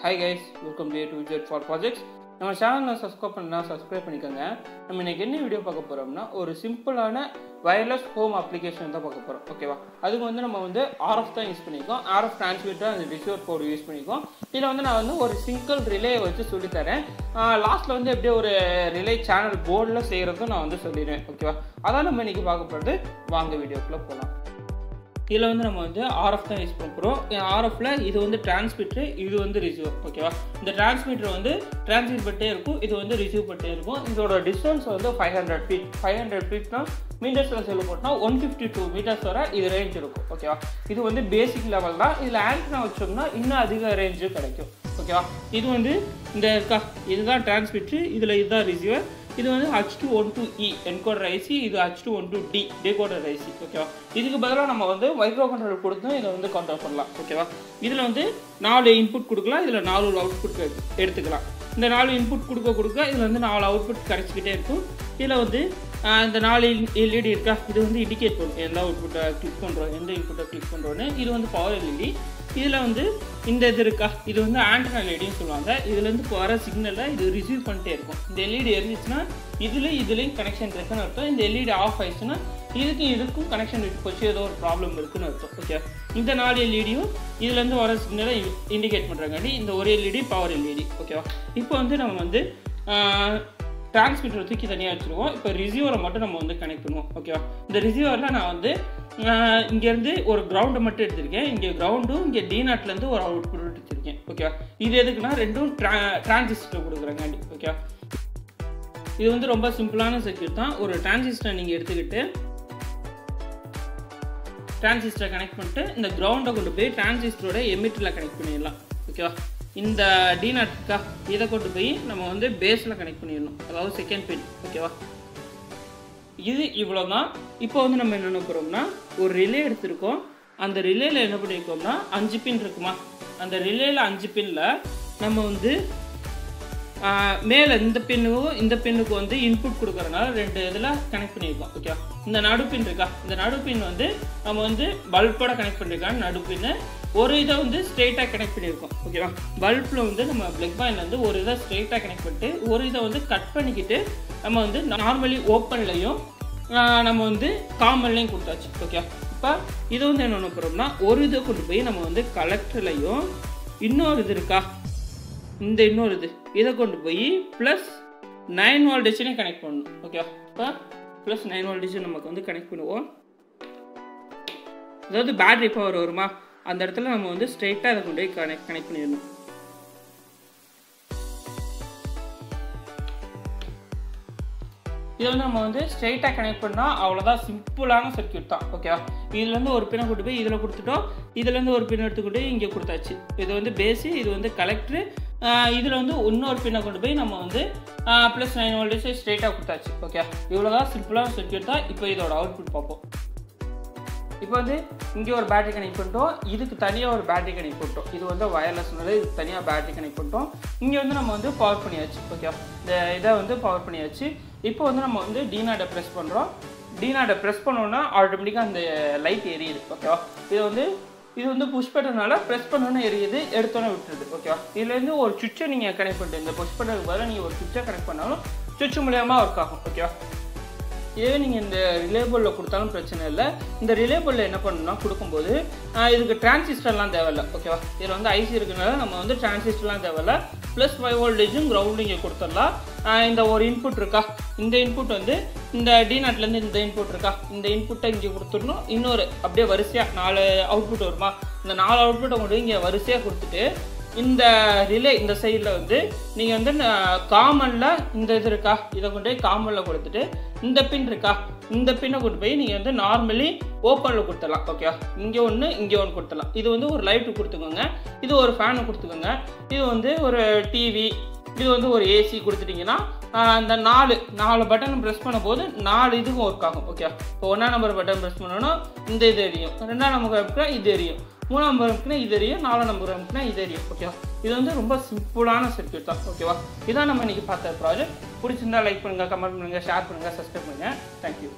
Hi guys, welcome to A2Z for Projects. நம்ம சேனலை subscribe பண்ணிக்கோங்க. நம்ம இன்னைக்கு என்ன வீடியோ பார்க்க போறோம்னா ஒரு சிம்பிளான வயர்லெஸ் ஹோம் அப்ளிகேஷன் தான் பார்க்க போறோம். ஓகேவா? அதுக்கு நம்ம RF தான் யூஸ் பண்ணிருக்கோம். RF டிரான்ஸ்மிட்டர் அந்த ரிசீவர் போர்டு யூஸ் பண்ணிருக்கோம். இதுல நான் ஒரு சிங்கிள் ரிலே வச்சு சொல்லி தரேன். லாஸ்ட்ல எப்படி ஒரு ரிலே சேனல் போர்டுல செய்யறதும் நான் சொல்லிடுறேன். ஓகேவா? அதான் நம்ம இன்னைக்கு பார்க்க போறது. வாங்க வீடியோக்குள்ள போலாம். இதில் நம்ம RF தான் யூஸ் பண்ணுறோம். RFல இது டிரான்ஸ்மிட்டர், இது ரிசீவர். ஓகேவா? இந்த டிரான்ஸ்மிட்டர் டிரான்ஸ்மிட் பண்ணிட்டே இருக்கும், இது ரிசீவ் பண்ணிட்டே இருக்கும். இதோட டிஸ்டன்ஸ் 500 feet. 500 feetனா மீட்டர்ஸில் சொல்ல போட்டோம்னா 152 meters வரை இது ரேஞ்ச் இருக்கும். ஓகேவா? இது பேசிக் லெவல் தான். இதில் ஆண்டனா வச்சோம்னா இன்னும் அதிக ரேஞ்சு கிடைக்கும். ஓகேவா? இது இந்த இதுதான் டிரான்ஸ்மிட்டர், இதில் இதுதான் ரிசீவர். இது H212E என்கோடர் ஐசி, இது H212D டீகோடர் ஐசி. ஓகேவா? இதுக்கு பதிலாக நம்ம மைக்ரோ கண்ட்ரோலர் கொடுத்து இதை கண்ட்ரோல் பண்ணலாம். ஓகேவா? இதில் 4 இன்புட் கொடுக்கலாம், இதில் 4 அவுட்புட் எடுத்துக்கலாம். இந்த 4 இன்புட் கொடுக்க இதில் 4 அவுட்புட் கிடைச்சிக்கிட்டே இருக்கும். இதில் இந்த 4 LED இருக்கா, இது இண்டிகேட் பண்ணும் எந்த அவுட்புட்டை கிளிக் பண்ணுறோம், எந்த இன்புட்டை கிளிக் பண்ணுறோன்னு. இது பவர் LED. இதில் இந்த இது இருக்கா, இது ஆண்டனா எல்இடின்னு சொல்லுவாங்க. இதுலேருந்து வர சிக்னலை இது ரிசீவ் பண்ணிட்டே இருக்கும். இந்த எல்இடி இருந்துச்சுன்னா இதுலேயும் கனெக்ஷன் இருக்குன்னு அர்த்தம். இந்த எல்இடி ஆஃப் ஆயிடுச்சுன்னா இதுக்கும் கனெக்ஷன் விட்டு போச்சு, ஏதோ ஒரு ப்ராப்ளம் இருக்குன்னு அர்த்தம். ஓகே, இந்த 4 எல்இடியும் இதுலேருந்து வர சிக்னலை இண்டிகேட் பண்ணுறாங்காண்டி இந்த ஒரு எல்இடி பவர் எல்இடி. ஓகேவா? இப்போ நம்ம டிரான்ஸ்மிட்டரை தூக்கி தனியாக வச்சுருவோம். இப்போ ரிசீவரை மட்டும் நம்ம கனெக்ட் பண்ணுவோம். ஓகேவா? இந்த ரிசீவரில் நான் இங்கேருந்து ஒரு கிரவுண்டை மட்டும் எடுத்திருக்கேன். இங்கே கிரவுண்டும் இங்கே D0லேருந்து ஒரு அவுட்புட் எடுத்திருக்கேன். ஓகேவா? இது எதுக்குன்னா ரெண்டும் டிரான்சிஸ்டர் கொடுக்குறேங்காண்டி. ஓகேவா? இது ரொம்ப சிம்பிளான சர்க்யூட் தான். ஒரு டிரான்சிஸ்டரை நீங்கள் எடுத்துக்கிட்டு டிரான்சிஸ்டரை கனெக்ட் பண்ணிட்டு இந்த கிரவுண்டை கொண்டு போய் டிரான்சிஸ்டரோட எமிட்டரில் கனெக்ட் பண்ணிடலாம். ஓகேவா? இந்த D0 இதை கொண்டு போய் நம்ம பேஸில் கனெக்ட் பண்ணிடணும், அதாவது செகண்ட் பின். ஓகேவா? இது இவ்வளோ தான். இப்போ நம்ம என்ன போகிறோம்னா ஒரு ரிலே எடுத்திருக்கோம். அந்த ரிலேயில் என்ன பண்ணியிருக்கோம்னா 5 பின் இருக்குமா, அந்த ரிலேயில் 5 பின்னில் நம்ம மேலே இந்த பின்னுக்கும் இந்த பின்னுக்கு இன்புட் கொடுக்குறதுனால 2 இதில் கனெக்ட் பண்ணியிருக்கோம். ஓகே, இந்த நடுப்பின் இருக்கா, இந்த நடுப்பின் நம்ம பல்போட கனெக்ட் பண்ணியிருக்காங்க. நடுப்பின்னு ஒரு இதை ஸ்ட்ரெயிட்டாக கனெக்ட் பண்ணியிருக்கோம். ஓகேவா? பல்பில் நம்ம பிளக் பாயிண்ட் ஒரு இதை ஸ்ட்ரெயிட்டாக கனெக்ட் பண்ணிட்டு ஒரு இதை கட் பண்ணிக்கிட்டு நம்ம நார்மலி ஓப்பன்லையும் நம்ம காமன்லையும் கொடுத்தாச்சு. ஓகே, இப்போ இது என்ன போகிறோம்னா ஒரு இதை கொண்டு போய் நம்ம கலெக்டர்லையும் இன்னொரு இது இருக்கா, இந்த இன்னொரு இதை கொண்டு போய் +9 voltage கனெக்ட் பண்ணணும். ஓகே, இப்போ +9 voltage நமக்கு கனெக்ட் பண்ணுவோம். அதாவது பேட்டரி பவர் வருமா, அந்த இடத்துல நம்ம ஸ்ட்ரெயிட்டாக அதை கொண்டு போய் கனெக்ட் பண்ணிடணும். இதில் நம்ம ஸ்ட்ரெயிட்டாக கனெக்ட் பண்ணால் அவ்வளோதான், சிம்பிளான சர்க்யூட் தான். ஓகேவா? இதுலேருந்து ஒரு பின்னை கொண்டு போய் இதில் கொடுத்துட்டோம், இதுலேருந்து ஒரு பின் எடுத்துக்கிட்டு இங்கே கொடுத்தாச்சு. இது பேஸு, இது கலெக்டரு. இதில் இன்னொரு பின்னை கொண்டு போய் நம்ம +9 voltage ஸ்ட்ரெயிட்டாக கொடுத்தாச்சு. ஓகே, இவ்வளோதான், சிம்பிளான சர்க்யூட் தான். இப்போ இதோட அவுட்புட் பார்ப்போம். இப்போ இங்கே ஒரு பேட்டரி கனெக்ட் பண்ணிட்டோம், இதுக்கு தனியாக ஒரு பேட்டரி கனெக்ட் பண்ணிட்டோம். இது வயர்லெஸ்னால இதுக்கு தனியாக பேட்டரி கனெக்ட் பண்ணிட்டோம். இங்கே நம்ம பவர் பண்ணியாச்சு. ஓகே, இந்த இதை பவர் பண்ணியாச்சு. இப்போ நம்ம D0 ப்ரெஸ் பண்ணுறோம். D0 ப்ரெஸ் பண்ணோன்னா ஆட்டோமேட்டிக்காக அந்த லைட் எரியுது. ஓகேவா? இது புஷ் பட்டனால ப்ரெஸ் பண்ணோன்னே எரியுது, எடுத்தோன்னே விட்டுருது. ஓகேவா? இதுலேருந்து ஒரு சுவிட்சை நீங்கள் கனெக்ட் பண்ணிட்டு இந்த புஷ் பட்டனுக்கு பதிலாக நீங்கள் ஒரு சுவிட்சை கனெக்ட் பண்ணாலும் சுவிட்ச் மூலியமாக ஒர்க் ஆகும். ஓகேவா? இதே நீங்கள் இந்த ரிலேபிளில் கொடுத்தாலும் பிரச்சனை இல்லை. இந்த ரிலேபிளில் என்ன பண்ணணும்னா கொடுக்கும்போது இதுக்கு டிரான்சிஸ்டர்லாம் தேவையில்லை. ஓகேவா? இதில் ஐசி இருக்குனால நம்ம டிரான்சிஸ்டர்லாம் தேவையில்லை. +5 voltage கிரவுண்டு இங்கே கொடுத்துடலாம். இந்த ஒரு இன்புட் இருக்கா, இந்த இன்புட் இந்த D0லேருந்து இந்த இன்புட் இருக்கா, இந்த இன்புட்டை இங்கே கொடுத்துடணும். இன்னொரு அப்படியே வரிசையாக 4 அவுட்புட் வருமா, இந்த 4 அவுட்புட்டை கொண்டு இங்கே வரிசையாக கொடுத்துட்டு இந்த ரிலே இந்த சைடில் நீங்கள் காமனில் இந்த இது இருக்கா, இதை கொண்டு போய் காமனில் கொடுத்துட்டு இந்த பின் இருக்கா, இந்த பின்னை கொண்டு போய் நீங்கள் நார்மலி ஓப்பனில் கொடுத்துடலாம். ஓகேவா? இங்கே ஒன்று இங்கே ஒன்று கொடுத்துடலாம். இது ஒரு லைட்டு கொடுத்துக்கோங்க, இது ஒரு ஃபேனு கொடுத்துக்கோங்க, இது ஒரு டிவி, இது ஒரு ஏசி கொடுத்துட்டிங்கன்னா அந்த 4 பட்டன் ப்ரெஸ் பண்ணும்போது 4 இதுக்கும் ஒர்க் ஆகும். ஓகே, இப்போ 1ஆம் நம்பர் பட்டன் ப்ரெஸ் பண்ணோன்னா இந்த இது எரியும், 2ஆம் நம்பர் இது எரியும், 3ஆம் நம்பருக்குன்னா இது எரியும், 4ஆம் நம்பருக்குன்னா இது எரியும். ஓகேவா? இது ரொம்ப சிம்பிளான சர்க்யூட் தான். ஓகேவா? இதான் நம்ம இன்றைக்கி பார்த்த ப்ராஜெக்ட். பிடிச்சிருந்தா லைக் பண்ணுங்கள், கமெண்ட் பண்ணுங்கள், ஷேர் பண்ணுங்கள், சப்ஸ்கிரைப் பண்ணுங்கள். தேங்க்யூ.